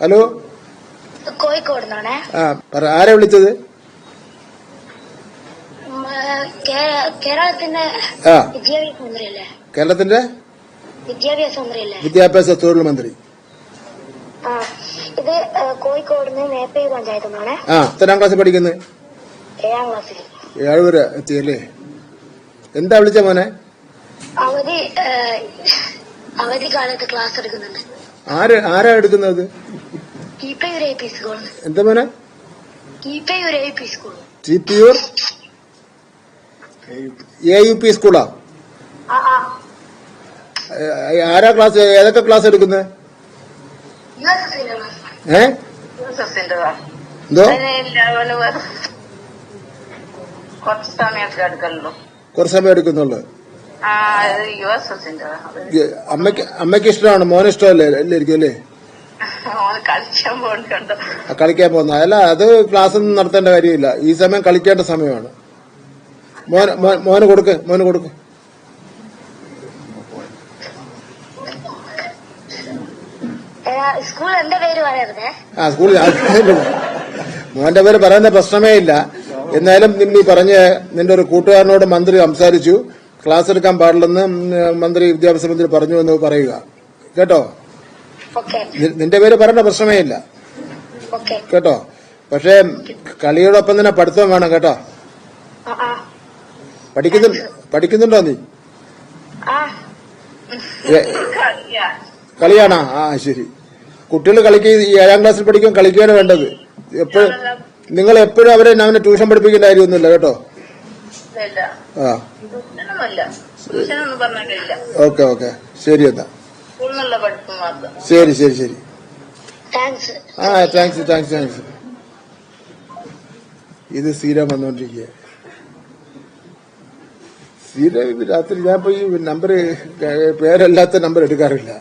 Hello, Kozhikode ആരാ വിളിച്ചത്? കേരളത്തിന്റെ ആ, വിദ്യാഭ്യാസ മന്ത്രിയല്ലേ? കേരളത്തിന്റെ വിദ്യാഭ്യാസ മന്ത്രിയല്ലേ? വിദ്യാഭ്യാസ തൊഴിൽ മന്ത്രി. ആ, ഇത് കോഴിക്കോടിന്ന് മേപ്പയൂർ പഞ്ചായത്ത് നിന്നാണ്. ആ, എത്രാം ക്ലാസ് പഠിക്കുന്നത്? 7ാം ക്ലാസ്സിൽ. 7 വരെ എത്തിയല്ലേ? എന്താ വിളിച്ച മോനെ? അവധി കാലത്ത് ക്ലാസ് എടുക്കുന്നുണ്ട്. ആരാ എടുക്കുന്നത്? കീപ്പയൂർ AP സ്കൂൾ. എന്താ മോനെ? കീപ്പയൂർ AP സ്കൂൾ. ചിത്തിയൂർ AUP സ്കൂളാ? ആരാ ക്ലാസ്, ഏതൊക്കെ ക്ലാസ് എടുക്കുന്നത്? എന്തോ കുറച്ച് സമയം എടുക്കുന്നുള്ളു. അമ്മയ്ക്ക് ഇഷ്ടമാണ്, മോന് ഇഷ്ടമല്ലേ? എല്ലായിരിക്കും അല്ലേ? കളിക്കാൻ പോകുന്ന അല്ല, അത് ക്ലാസ് ഒന്നും നടത്തേണ്ട കാര്യമില്ല. ഈ സമയം കളിക്കേണ്ട സമയമാണ്. മോന് കൊടുക്ക്. ആ, സ്കൂളിൽ മോന്റെ പേര് പറയുന്ന പ്രശ്നമേ ഇല്ല. എന്നാലും നീ പറഞ്ഞ് നിന്റെ ഒരു കൂട്ടുകാരനോട് മന്ത്രി സംസാരിച്ചു, ക്ലാസ് എടുക്കാൻ പാടില്ലെന്ന് മന്ത്രി, വിദ്യാഭ്യാസ മന്ത്രി പറഞ്ഞു എന്ന് പറയുക കേട്ടോ. നിന്റെ പേര് പറയേണ്ട പ്രശ്നമേ ഇല്ല കേട്ടോ. പക്ഷെ കളിയോടൊപ്പം തന്നെ പഠിത്തം വേണം കേട്ടോ. പഠിക്കുന്നുണ്ടോ നീ? കളിയാണോ? ആ, ശരി. കുട്ടികൾ കളിക്കുക. ഈ 7ാം ക്ലാസ്സിൽ പഠിക്കാൻ കളിക്കുകയാണ് വേണ്ടത്. നിങ്ങൾ എപ്പോഴും അവനെ ട്യൂഷൻ പഠിപ്പിക്കേണ്ട കാര്യമൊന്നുമില്ല കേട്ടോ. ആ, ഓക്കെ. ശരി എന്നാ. ശരി. ആ, താങ്ക്സ്. ഇത് സ്ഥിരം വന്നോണ്ടിരിക്കുക. സ്ഥിരം രാത്രി ഞാൻ പോയി നമ്പർ, പേരല്ലാത്ത നമ്പർ എടുക്കാറില്ല.